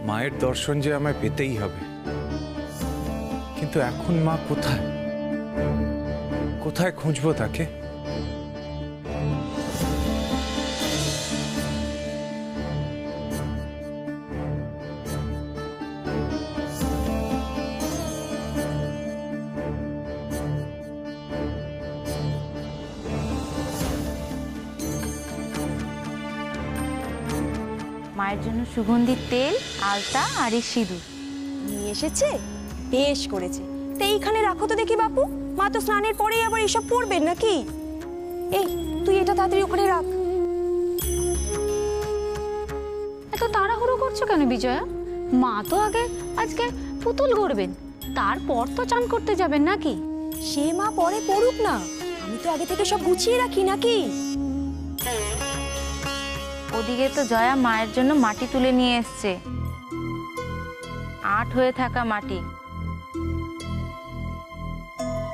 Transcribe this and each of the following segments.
মায়ের দর্শন যে আমায় পেতেই হবে, কিন্তু এখন মা কোথায়? কোথায় খুঁজবো তাকে? মায়ের জন্য সুগন্ধি তেল, আলতা আর এই সিঁদুর নিয়ে এসেছে, বেশ করেছে। তো এইখানে রাখো তো দেখি বাপু, মা তো স্নানের পরেই আবার এসব পড়বেন নাকি? এই তুই এটা তাড়াতাড়ি ওখানে রাখ। এত তাড়াহুড়ো করছো কেন বিজয়া? মা তো আজকে পুতুল গড়বেন, তারপর তো চান করতে যাবেন নাকি? সে মা পরে পড়ুক না, আমি তো আগে থেকে সব গুছিয়ে রাখি নাকি? ওদিকে তো জয়া মায়ের জন্য মাটি তুলে নিয়ে এসছে, আট হয়ে থাকা মাটি।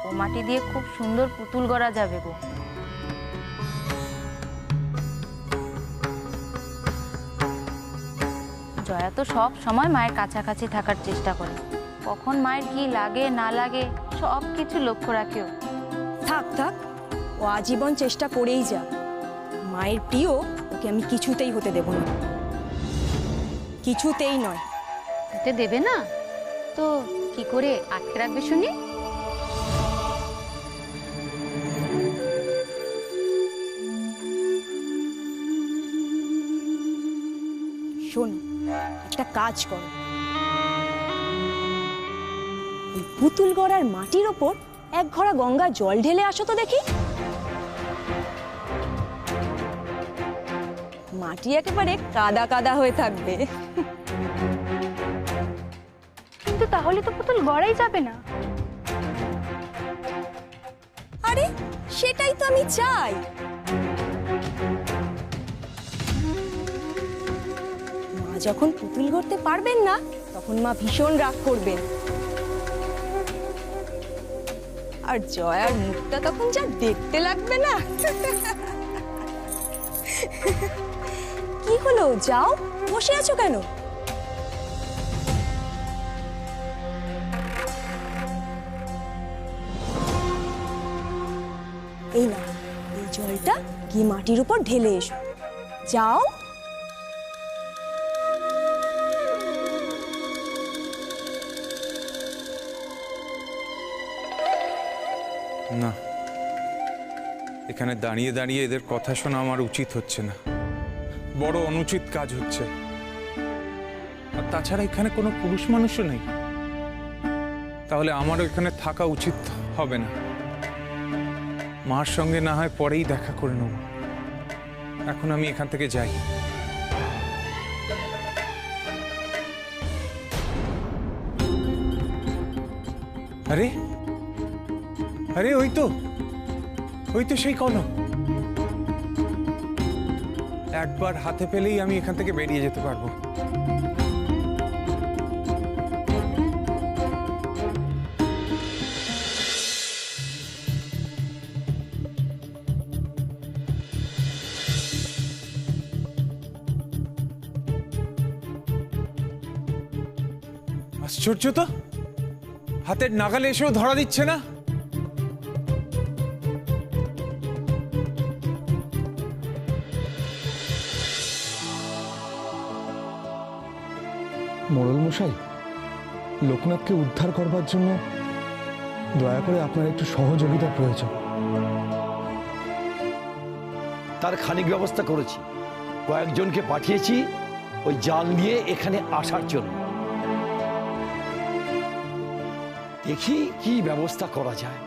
ও মাটি দিয়ে খুব সুন্দর পুতুল গড়া যাবে গো। জয়া তো সব সময় মায়ের কাছাকাছি থাকার চেষ্টা করে, কখন মায়ের কি লাগে না লাগে সব কিছু লক্ষ্য রাখেও। থাক থাক, ও আজীবন চেষ্টা করেই যা। মায়ের প্রিয় ওকে আমি কিছুতেই হতে দেব না, কিছুতেই নয়। হতে দেবে না তো কি করে আটকে রাখবে শুনি? শোন, একটা কাজ করো, ওই পুতুল গড়ার মাটির ওপর এক ঘড়া গঙ্গা জল ঢেলে আসো তো দেখি। মাটি একেবারে কাদা কাদা হয়ে থাকবে। কিন্তু তাহলে তো পুতুল গড়াই যাবে না। আরে সেটাই তো আমি চাই। মা যখন পুতুল গড়তে পারবেন না, তখন মা ভীষণ রাগ করবেন। আর জয়ার মুখটা তখন যা দেখতে লাগবে না। কি হলো, যাও, বসে আছো কেন? এই না, এই জলটা গিয়ে মাটির উপর ঢেলে এসো, যাও। না, এখানে দাঁড়িয়ে দাঁড়িয়ে এদের কথা শোনা আমার উচিত হচ্ছে না, বড় অনুচিত কাজ হচ্ছে। আর তাছাড়া এখানে কোনো পুরুষ মানুষও নেই, তাহলে আমারও এখানে থাকা উচিত হবে না। মার সঙ্গে না হয় পরেই দেখা করে নেব, এখন আমি এখান থেকে যাই। আরে আরে ওই তো সেই কলম, একবার হাতে পেলেই আমি এখান থেকে বেরিয়ে যেতে পারবো। আশ্চর্য তো, হাতের নাগালে এসেও ধরা দিচ্ছে না। মোড়ল মশাই, লোকনাথকে উদ্ধার করবার জন্য দয়া করে আপনার একটু সহযোগিতার প্রয়োজন। তার খানিক ব্যবস্থা করেছি, কয়েকজনকে পাঠিয়েছি ওই জাল নিয়ে এখানে আসার জন্য। দেখি কি ব্যবস্থা করা যায়।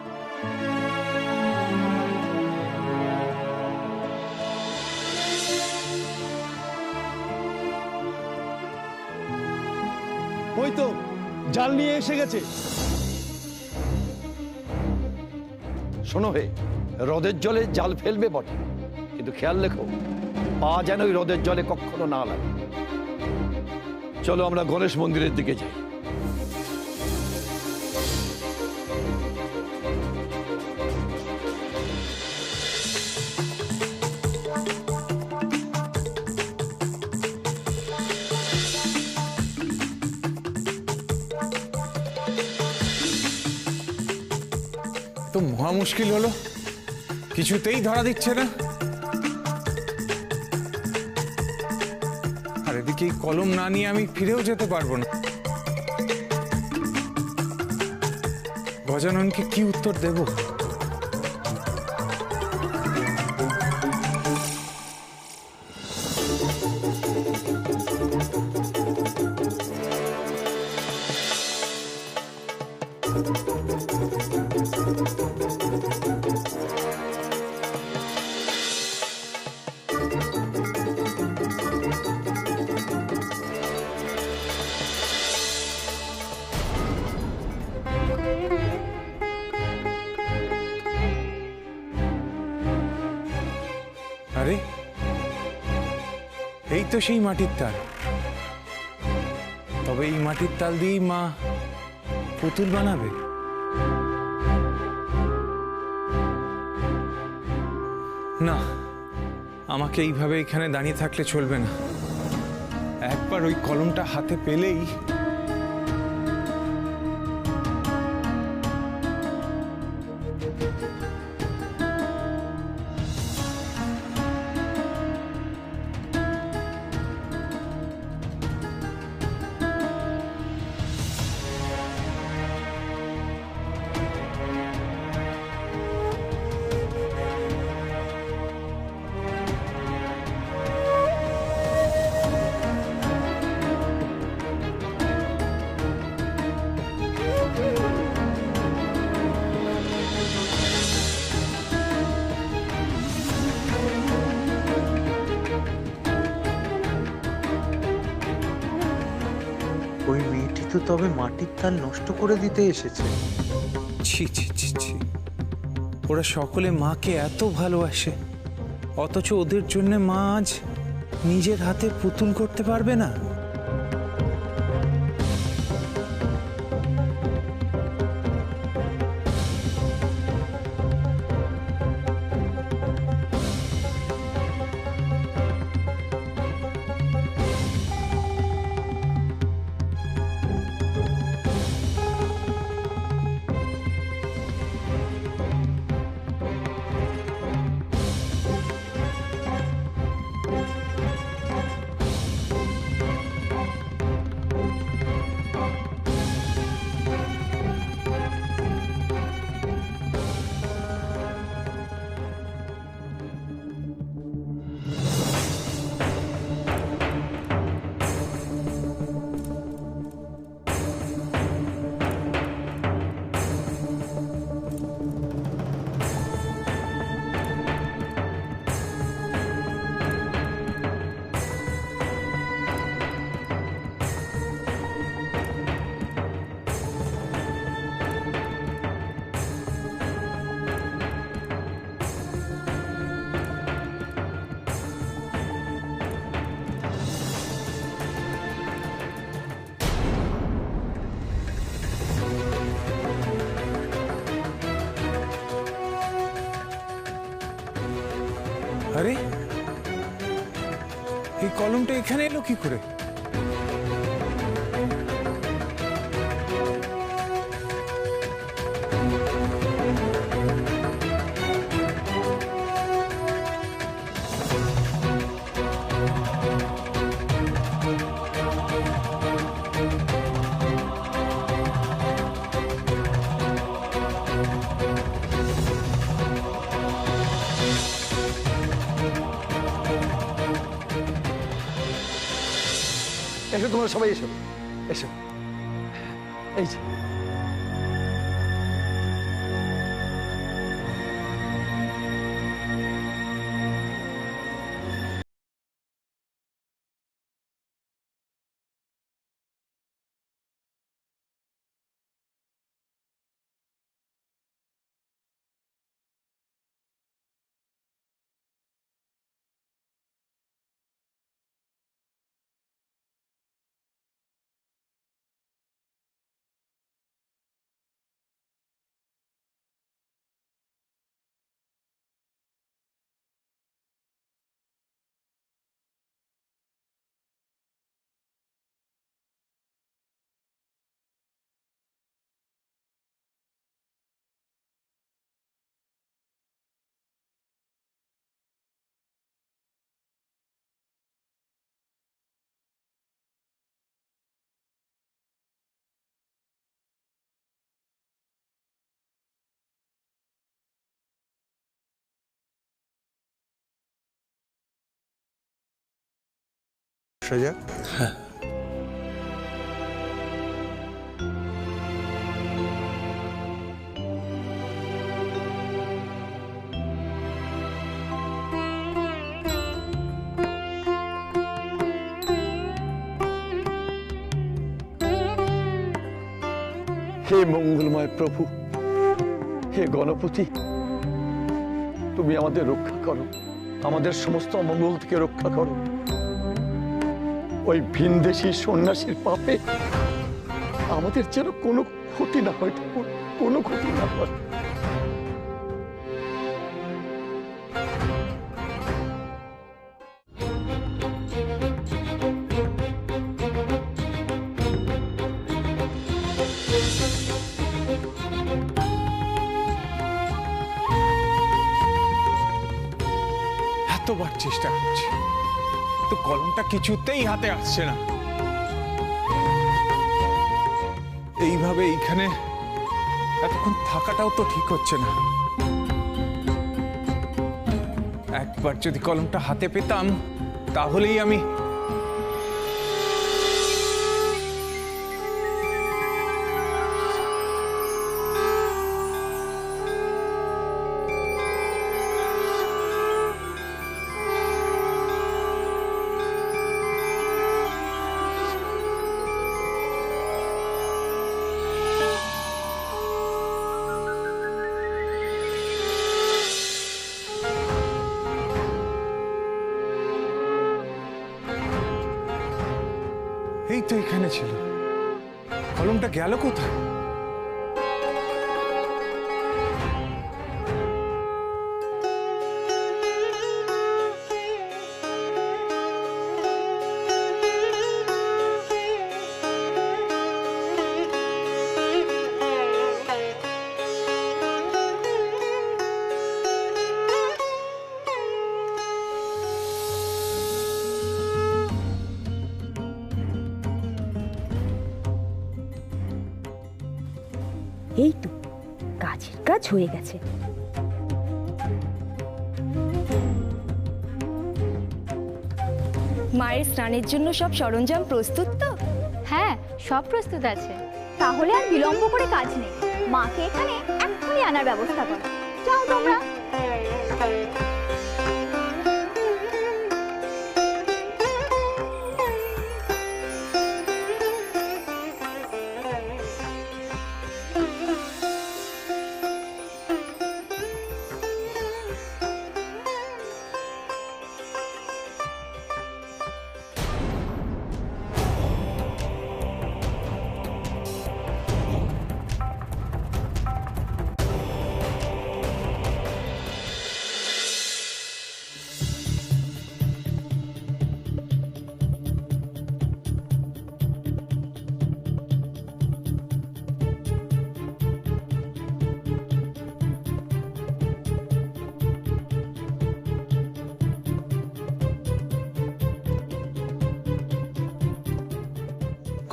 ওই তো জাল নিয়ে এসে গেছে। শোনো হে, হ্রদের জলে জাল ফেলবে বটে, কিন্তু খেয়াল রেখো পা যেন ওই হ্রদের জলে কখনো না লাগে। চলো আমরা গণেশ মন্দিরের দিকে যাই। মুশকিল হলো, কিছুতেই ধরা দিচ্ছে না। আর এদিকে এই কলম না নিয়ে আমি ফিরেও যেতে পারবো না। গজাননকে কি উত্তর দেব? আরে, এই তো সেই মাটির তাল। তবে এই মাটির তাল দিয়েই মা পুতুল বানাবে? না, আমাকে এইভাবে এখানে দাঁড়িয়ে থাকলে চলবে না। একবার ওই কলমটা হাতে পেলেই ওই মেয়েটি তো তবে মাটির তাল নষ্ট করে দিতে এসেছে। ছি ছি ছি ছি, ওরা সকলে মাকে এত ভালোবাসে, অথচ ওদের জন্য মা আজ নিজের হাতে পুতুল করতে পারবে না। আরে, এই কলমটা এখানে এলো কি করে? এসো, তোমরা সবাই এসো, এসো। এই যে যাক। হে মঙ্গলময় প্রভু, হে গণপতি, তুমি আমাদের রক্ষা করো, আমাদের সমস্ত অমঙ্গল থেকে রক্ষা করো। ওই ভিনদেশী সন্ন্যাসীর পাপে আমাদের যেন কোনো ক্ষতি না হয় ঠাকুর, কোনো ক্ষতি না হয়। এতবার চেষ্টা করছি, তো কলমটা কিছুতেই হাতে আসছে না। এইভাবে এইখানে এতক্ষণ থাকাটাও তো ঠিক হচ্ছে না। একবার যদি কলমটা হাতে পেতাম তাহলেই আমি এই তো এখানে ছিল, কলমটা গেল কোথায়? এই তো কাজের কাজ হয়ে গেছে। মায়ের স্নানের জন্য সব সরঞ্জাম প্রস্তুত তো? হ্যাঁ, সব প্রস্তুত আছে। তাহলে আর বিলম্ব করে কাজ নেই, মাকে এখানে এক্ষুনি আনার ব্যবস্থা করো। যাও তোমরা।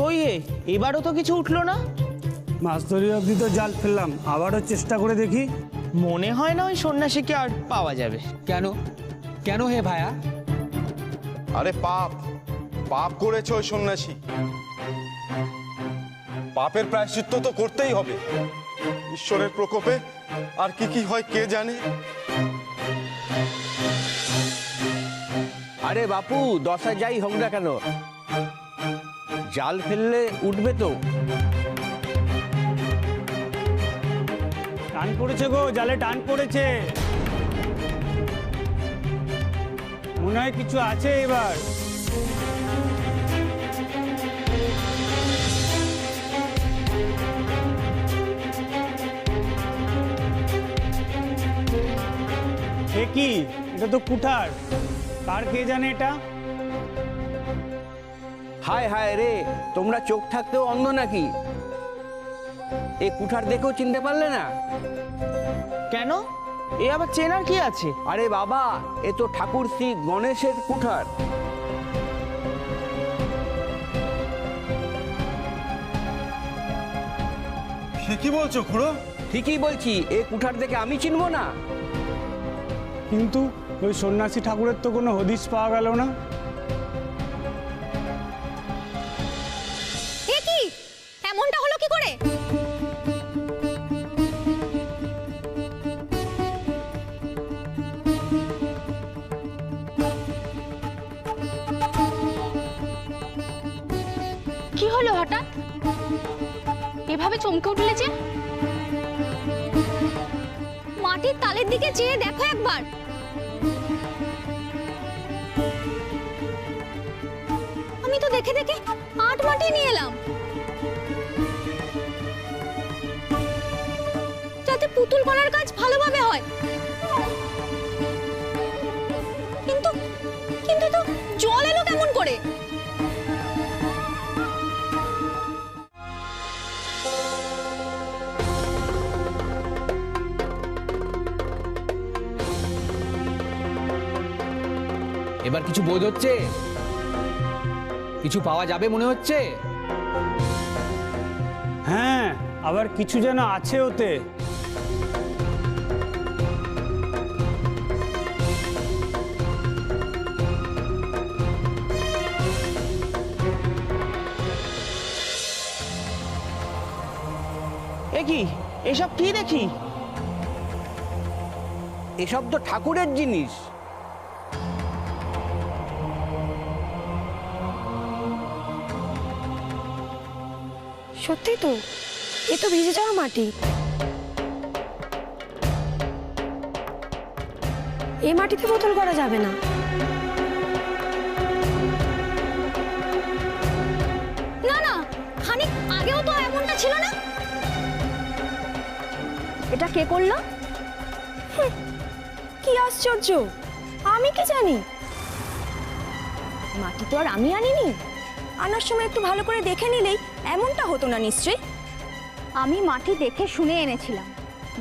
কই এবারও তো কিছু উঠলো না। মাছ ধরি অবধি তো জাল ফেললাম, আবারও চেষ্টা করে দেখি। মনে হয় না ওই সন্ন্যাসীকে আর পাওয়া যাবে। কেন কেন হে ভায়া? আরে পাপ পাপ করেছে ওই সন্ন্যাসী, পাপের প্রায়শ্চিত্ত তো করতেই হবে। ঈশ্বরের প্রকোপে আর কি কি হয় কে জানে। আরে বাপু, দশা যাই হোক না কেন, জাল ফেললে উঠবে তো। টান পড়েছে গো, জালে টান পড়েছে, মনে হয় কিছু আছে এবার। এ কি, এটা তো কুঠার, কার কে জানে এটা? হায় হায় রে, তোমরা চোখ থাকতেও অন্ধ নাকি? এই কুঠার দেখেও চিনতে পারলে না? কেন, এ আবার চেনার কি আছে? আরে বাবা, এ তো ঠাকুর শ্রী গণেশের কুঠার। কি বলছো খুড়ো? ঠিকই বলছি, এ কুঠার দেখে আমি চিনবো না? কিন্তু ওই সন্ন্যাসী ঠাকুরের তো কোনো হদিশ পাওয়া গেল না। করে? কি হলো হঠাৎ এভাবে চমকে উঠলে যে? মাটির তালের দিকে চেয়ে দেখো একবার। আমি তো দেখে দেখে আট মাটি নিয়ে এলাম, যাতে পুতুল করার কাজ ভালোভাবে হয়। কিন্তু কিন্তু তো জল এলো কেমন করে? এবার কিছু বোধ হচ্ছে? কিছু পাওয়া যাবে মনে হচ্ছে? হ্যাঁ, আবার কিছু যেন আছে ওতে। এ কি, এসব কি দেখি? এসব তো ঠাকুরের জিনিস। সত্যি তো, এ তো ভিজে যাওয়া মাটি। এই মাটিতে বোতল করা যাবে না। না না, খানিক আগেও তো এমনটা ছিল না। এটা কে করলো? কি আশ্চর্য, আমি কি জানি? মাটি তো আর আমি আনিনি। আনার সময় একটু ভালো করে দেখে নিলেই এমনটা হতো না নিশ্চয়ই। আমি মাটি দেখে শুনে এনেছিলাম,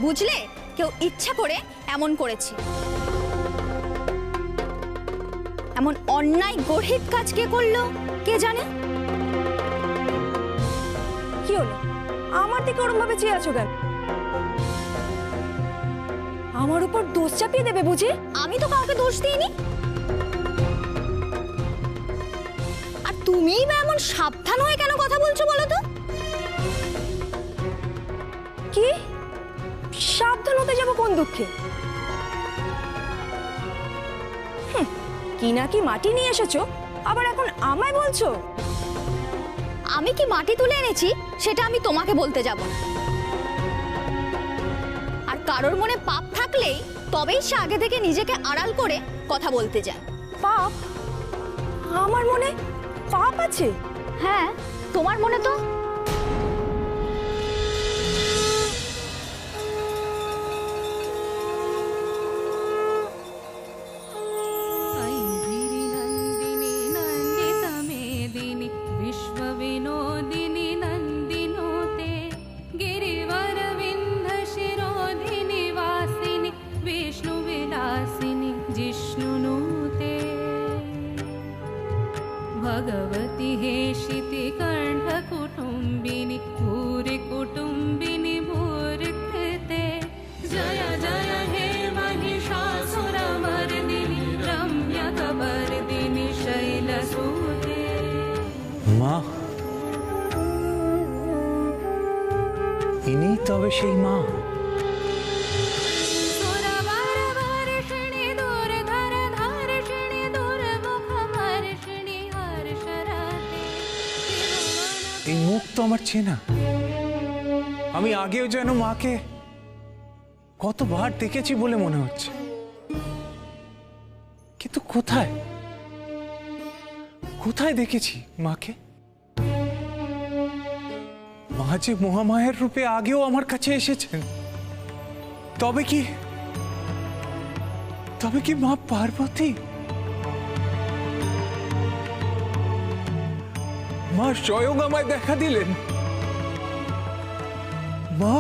বুঝলে? কেউ ইচ্ছা করে এমন করেছে। এমন অন্যায় গর্হিত কাজ কে করলো কে জানে? কি হলো, আমার দিকে ওরম ভাবে চেয়ে আছো কেন? আমার উপর দোষ চাপিয়ে দেবে বুঝি? আমি তো কাউকে দোষ দিইনি। আর তুমিই বা এমন সাবধান হয়ে কেন কথা বলছো বলো তো? কি সাবধান হতে যাবো কোন দুঃখে? কি না কি মাটি নিয়ে এসেছো, আবার এখন আমায় বলছো? আমি কি মাটি তুলে এনেছি সেটা আমি তোমাকে বলতে যাব না। আর কারোর মনে পাপ থাকলেই তবেই সে আগে থেকে নিজেকে আড়াল করে কথা বলতে যায়। পাপ? আমার মনে পাপ আছে? হ্যাঁ, তোমার মনে তো। भगवती हेशिति कंठ कुटुंबिनी भूरि कुटुंबिनी भूरिकृते जय जय हे महिषासुरमर्दिनी रम्यकपर्दिनी शैलसूते। মা, ইনি তবে সেই মা? এই মুখ তো আমার চেনা। আমি আগেও যেন মাকে কতবার দেখেছি বলে মনে হচ্ছে, কিন্তু কোথায় কোথায় দেখেছি মাকে? মা যে মহামায়ের রূপে আগেও আমার কাছে এসেছেন। তবে কি মা পার্বতী? মা স্বয়ং আমায় দেখা দিলেন। মা,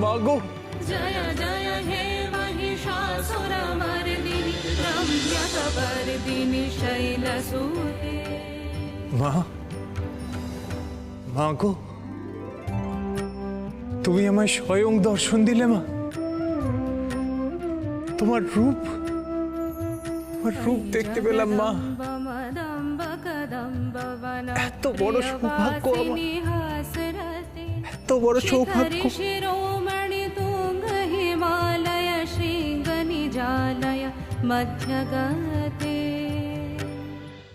মা গো। जय जय हे महिषासुरमर्दिनी रम्यकपर्दिनी शैलसूते। মা, মা গো, তুমি আমায় স্বয়ং দর্শন দিলে মা। তোমার রূপ দেখতে পেলাম মা। कदम्ब कदम्ब वनम এত বড় সৌভাগ্য আমার, এত বড় সৌভাগ্য। শিরোমণি তুঙ্গ হিমালয় শৃঙ্গ নিজালয় মধ্যগতে